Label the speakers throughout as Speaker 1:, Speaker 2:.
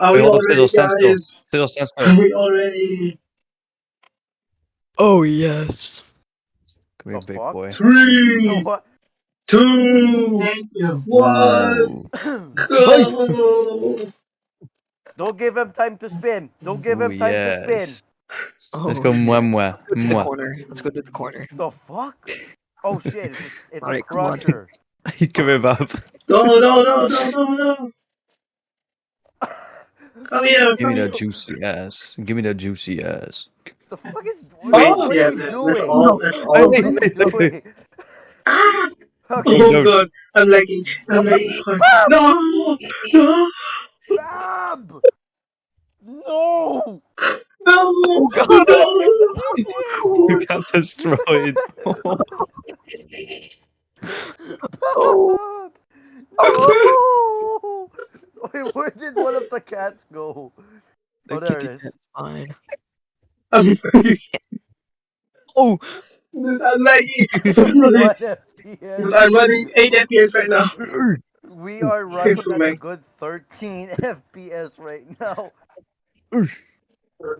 Speaker 1: Are
Speaker 2: Wait,
Speaker 1: we
Speaker 2: hold
Speaker 1: all
Speaker 2: up,
Speaker 1: ready,
Speaker 2: Sizzle, stand still.
Speaker 1: guys?
Speaker 2: Sizzle, stand
Speaker 1: Are
Speaker 2: still.
Speaker 1: we all ready?
Speaker 3: Oh yes.
Speaker 2: Come here,
Speaker 4: The
Speaker 2: big
Speaker 4: fuck?
Speaker 2: boy.
Speaker 1: 3,
Speaker 4: What?
Speaker 1: 2, 1, go!
Speaker 4: Don't give him time to spin. Don't give
Speaker 2: Ooh,
Speaker 4: him time to spin.
Speaker 2: yes.
Speaker 3: Oh,
Speaker 2: Let's go mwah mwah.
Speaker 3: let's go to the
Speaker 2: Mwah.
Speaker 3: corner. Let's go to the corner.
Speaker 4: The fuck? Oh shit! It's a
Speaker 3: Alright, come on.
Speaker 4: crusher.
Speaker 2: Come here, Bob.
Speaker 1: No, no, no, no, no, no! Come here,
Speaker 2: Give me
Speaker 1: come
Speaker 2: that
Speaker 1: here!
Speaker 2: juicy ass. Give me that juicy ass.
Speaker 4: The fuck is?
Speaker 1: Wait,
Speaker 4: What
Speaker 1: yeah,
Speaker 4: are you
Speaker 1: let's
Speaker 4: doing?
Speaker 1: all,
Speaker 4: What are you doing?
Speaker 1: Ah!
Speaker 4: Okay.
Speaker 1: Oh
Speaker 2: no.
Speaker 1: god, I'm lagging so hard. No! No!
Speaker 4: Bam! No!
Speaker 1: No!
Speaker 3: Oh god.
Speaker 1: No!
Speaker 2: You got destroyed.
Speaker 3: Oh.
Speaker 4: No! Wait, where did one of the cats go?
Speaker 3: The
Speaker 4: Oh, there it
Speaker 3: kitty
Speaker 4: is.
Speaker 3: cat's fine.
Speaker 1: I'm
Speaker 3: Oh.
Speaker 1: lagging.
Speaker 4: What FPS?
Speaker 1: I'm running 8 FPS right now.
Speaker 4: We are running
Speaker 1: Careful,
Speaker 4: at a
Speaker 1: man.
Speaker 4: good 13 FPS right now.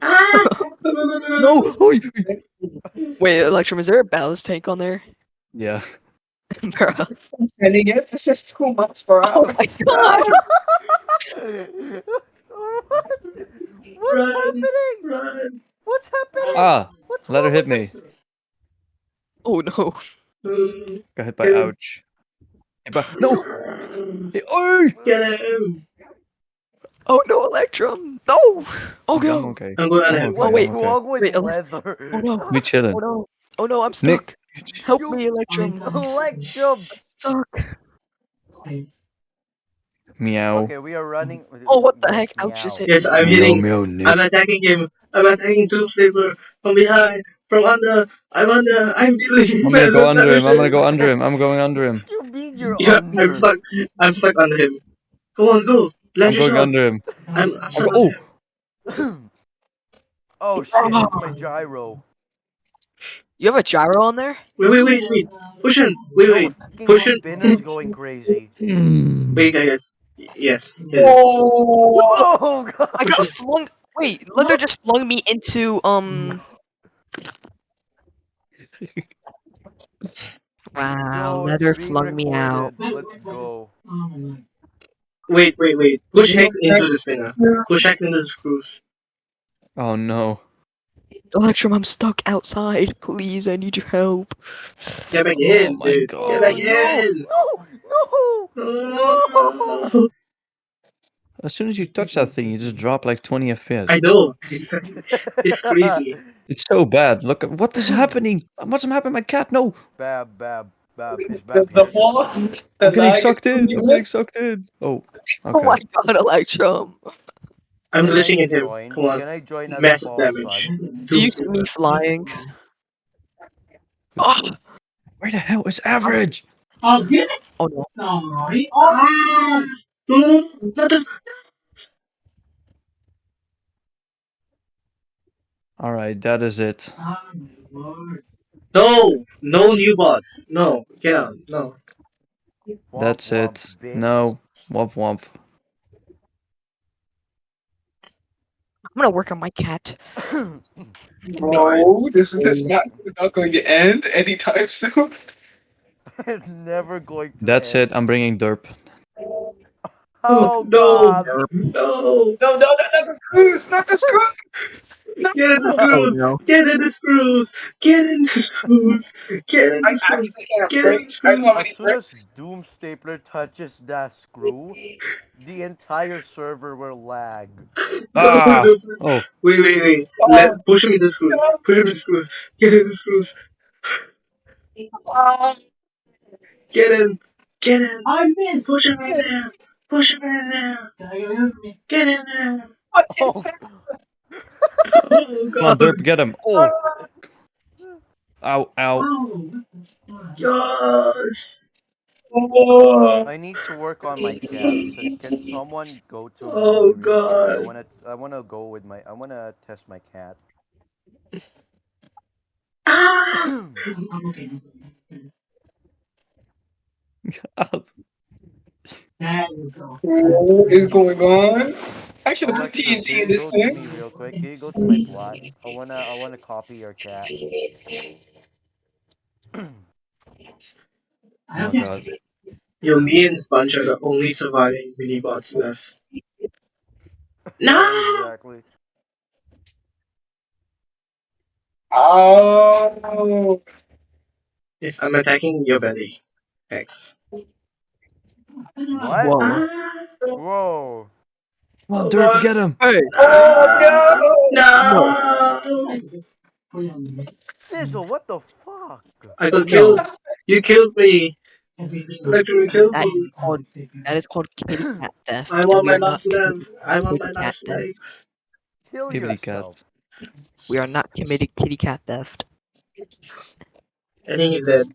Speaker 1: Ah! No, no, no, no,
Speaker 2: No.
Speaker 3: Wait, Electrum, is there a ballast tank on there?
Speaker 2: Yeah.
Speaker 3: Bruh.
Speaker 5: I'm sending it. This is too much for
Speaker 3: Oh
Speaker 5: us.
Speaker 3: my god.
Speaker 4: What? What's
Speaker 1: Run,
Speaker 4: happening?
Speaker 1: run.
Speaker 4: What's happening?
Speaker 2: Ah,
Speaker 4: What's
Speaker 2: let her
Speaker 4: wrong
Speaker 2: hit
Speaker 4: with
Speaker 2: me.
Speaker 4: this?
Speaker 3: Oh no.
Speaker 2: Got hit by ouch. Hit by no. Hey, oh!
Speaker 1: Get him.
Speaker 3: Oh no, Electrum. No. Oh
Speaker 2: I'm
Speaker 3: no.
Speaker 2: okay.
Speaker 1: I'm going on
Speaker 2: I'm
Speaker 1: him.
Speaker 2: okay.
Speaker 4: What's
Speaker 3: wait.
Speaker 2: I'm okay.
Speaker 4: wrong with
Speaker 3: Wait,
Speaker 4: leather?
Speaker 3: Oh no.
Speaker 2: We chilling.
Speaker 3: Oh no. Oh no, I'm
Speaker 2: Nick.
Speaker 3: stuck. Help
Speaker 4: You-
Speaker 3: me, Electrum.
Speaker 4: Electrum.
Speaker 3: Stuck.
Speaker 2: Meow.
Speaker 4: Okay, we are running.
Speaker 3: Oh, what the
Speaker 4: Yes,
Speaker 3: heck? Ouch, just
Speaker 4: meow.
Speaker 3: hit
Speaker 1: Yes,
Speaker 3: me.
Speaker 1: I'm
Speaker 2: Meow,
Speaker 1: hitting.
Speaker 2: meow, Nick.
Speaker 1: I'm attacking him. I'm attacking Tomb Sleeper from behind, from under. I'm under. I'm dealing
Speaker 2: I'm gonna go
Speaker 1: massive
Speaker 2: under him. I'm gonna
Speaker 1: damage.
Speaker 2: go under him. I'm going under him.
Speaker 4: You mean you're
Speaker 1: Yeah,
Speaker 4: under?
Speaker 1: I'm stuck. I'm stuck under him. Go on, go. Land
Speaker 2: I'm
Speaker 1: your
Speaker 2: going
Speaker 1: shots.
Speaker 2: under him.
Speaker 1: I'm
Speaker 2: I'm
Speaker 1: stuck
Speaker 2: go-
Speaker 1: under
Speaker 2: oh,
Speaker 1: him.
Speaker 4: Oh shit! It's my gyro.
Speaker 3: You have a gyro on there?
Speaker 1: Wait. Push him. Wait.
Speaker 4: No, fucking
Speaker 1: Push him.
Speaker 4: spinner's going crazy.
Speaker 1: Wait, guys. Yes. It is.
Speaker 4: Oh god!
Speaker 3: I got flung. Wait, Leather just flung me into Wow,
Speaker 4: Yo,
Speaker 3: Leather
Speaker 4: it's being
Speaker 3: flung me out.
Speaker 4: recorded. Let's go.
Speaker 1: Wait. Push Hex into the spinner. Push Hex into the screws.
Speaker 2: oh no.
Speaker 3: Electrum, I'm stuck outside. Please, I need your help.
Speaker 1: Get back
Speaker 2: Oh
Speaker 1: in,
Speaker 2: my
Speaker 1: dude.
Speaker 2: god.
Speaker 1: Get back
Speaker 4: Oh,
Speaker 1: in.
Speaker 4: no!
Speaker 1: No.
Speaker 2: As soon as you touch that thing, you just drop like 20 FPS.
Speaker 1: I know. It's crazy.
Speaker 2: It's so bad. Look, what is happening? What's happening? My cat? No.
Speaker 4: Bab. Is
Speaker 5: The
Speaker 4: Bab here?
Speaker 5: ball,
Speaker 2: I'm
Speaker 5: the
Speaker 2: getting
Speaker 5: lag
Speaker 2: sucked
Speaker 5: is
Speaker 2: in.
Speaker 5: too
Speaker 2: I'm getting
Speaker 5: much.
Speaker 2: sucked in. Oh.
Speaker 3: Oh my
Speaker 2: Okay.
Speaker 3: god, Electrum.
Speaker 1: I'm
Speaker 4: Can
Speaker 1: glitching
Speaker 4: I
Speaker 1: in him.
Speaker 4: join?
Speaker 1: Come on.
Speaker 4: Can I join as a
Speaker 1: Massive
Speaker 4: false
Speaker 1: damage.
Speaker 4: son?
Speaker 3: Do you see me flying? Oh,
Speaker 2: Where the hell is average?
Speaker 5: Oh, get it.
Speaker 3: oh no.
Speaker 5: No.
Speaker 1: Ah! No, not the...
Speaker 2: Alright, that is it.
Speaker 1: No new bots. No, get out. No.
Speaker 2: That's
Speaker 4: Womp,
Speaker 2: it.
Speaker 4: bitch.
Speaker 2: No. Womp womp.
Speaker 3: I'm gonna work on my cat.
Speaker 5: Bro, this is not going to end anytime soon.
Speaker 4: It's never going to
Speaker 2: That's
Speaker 4: end.
Speaker 2: it. I'm bringing derp.
Speaker 4: Oh
Speaker 1: No.
Speaker 4: god!
Speaker 1: No.
Speaker 5: No, not the screws, not the screws.
Speaker 1: Get in the
Speaker 3: Oh
Speaker 1: screws.
Speaker 3: no.
Speaker 1: Get in the screws. Get in the screws. Get in
Speaker 5: I
Speaker 1: the screws.
Speaker 5: actually can't
Speaker 1: Get in
Speaker 5: break.
Speaker 1: the
Speaker 5: I don't know how
Speaker 1: screws.
Speaker 4: As
Speaker 5: many
Speaker 4: soon as
Speaker 5: bricks.
Speaker 4: Doom Stapler touches that screw, the entire server will lag.
Speaker 2: Ah! Oh.
Speaker 1: Wait. Push him into the screws. Push him into the screws. Get in the screws. Get in. Get in.
Speaker 5: I missed.
Speaker 1: Push him in there. Push him in there. Get in there.
Speaker 4: Oh,
Speaker 1: Oh
Speaker 2: Come on,
Speaker 1: god.
Speaker 2: derp, get him. Oh. Ow, ow.
Speaker 1: Gosh.
Speaker 4: I need to work on my cat. So can someone go to
Speaker 1: Oh
Speaker 4: me real quick?
Speaker 1: god.
Speaker 4: I wanna go with my. I wanna test my cat.
Speaker 1: Ah!
Speaker 5: What is going on? I should have put
Speaker 4: Electrum, can
Speaker 5: TNT
Speaker 4: you
Speaker 5: in this
Speaker 4: go to me
Speaker 5: thing.
Speaker 4: real quick? Can you go to my plot? I wanna copy your cat.
Speaker 2: Oh my god.
Speaker 1: Yo, me and Sponge are the only surviving mini bots left. No!
Speaker 4: Exactly.
Speaker 5: Oh.
Speaker 1: Yes, I'm attacking your belly. X.
Speaker 4: What?
Speaker 3: Whoa.
Speaker 1: Ah!
Speaker 4: Whoa.
Speaker 2: Come on,
Speaker 1: Oh
Speaker 2: Derp,
Speaker 1: god!
Speaker 2: get him!
Speaker 3: Hey.
Speaker 5: Oh
Speaker 3: No.
Speaker 1: No!
Speaker 4: Sizzle, what the fuck?
Speaker 1: I got
Speaker 3: No.
Speaker 1: killed. You killed me. Electrum, you killed
Speaker 3: That is
Speaker 1: me.
Speaker 3: called that is called kitty cat theft,
Speaker 1: I'm
Speaker 3: and
Speaker 1: on
Speaker 3: we
Speaker 1: my
Speaker 3: are not
Speaker 1: last
Speaker 3: committing
Speaker 1: lev. I'm on my
Speaker 3: kitty cat
Speaker 1: last
Speaker 3: theft.
Speaker 1: legs.
Speaker 4: Kill
Speaker 2: Kitty
Speaker 4: yourself.
Speaker 2: cat.
Speaker 3: We are not committing kitty cat theft.
Speaker 1: I think he's dead.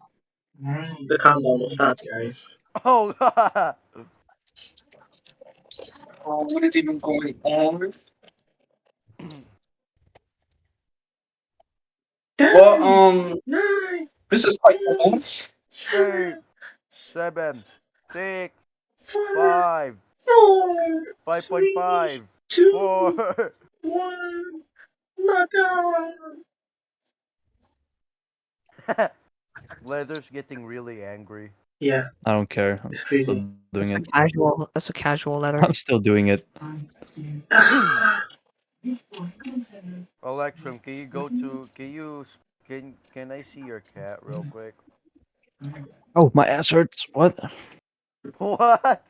Speaker 1: The countdown will start, guys.
Speaker 4: Oh god.
Speaker 5: what is even going on? Well,
Speaker 1: 10, 9,
Speaker 5: this is quite
Speaker 1: 8,
Speaker 5: close.
Speaker 4: 8,
Speaker 1: 7,
Speaker 4: 7, 6,
Speaker 1: 5,
Speaker 4: 5,
Speaker 1: 4, 3,
Speaker 4: 5.5,
Speaker 1: 2,
Speaker 4: 4.
Speaker 1: 1. Knockout.
Speaker 4: Leather's getting really angry.
Speaker 1: Yeah,
Speaker 2: I don't care. I'm
Speaker 1: it's
Speaker 2: still
Speaker 1: crazy.
Speaker 2: doing it.
Speaker 3: That's a casual letter.
Speaker 2: I'm still doing it.
Speaker 1: Ah,
Speaker 4: Electrum, can you go to can I see your cat real quick?
Speaker 2: Oh, my ass hurts. What?
Speaker 4: What?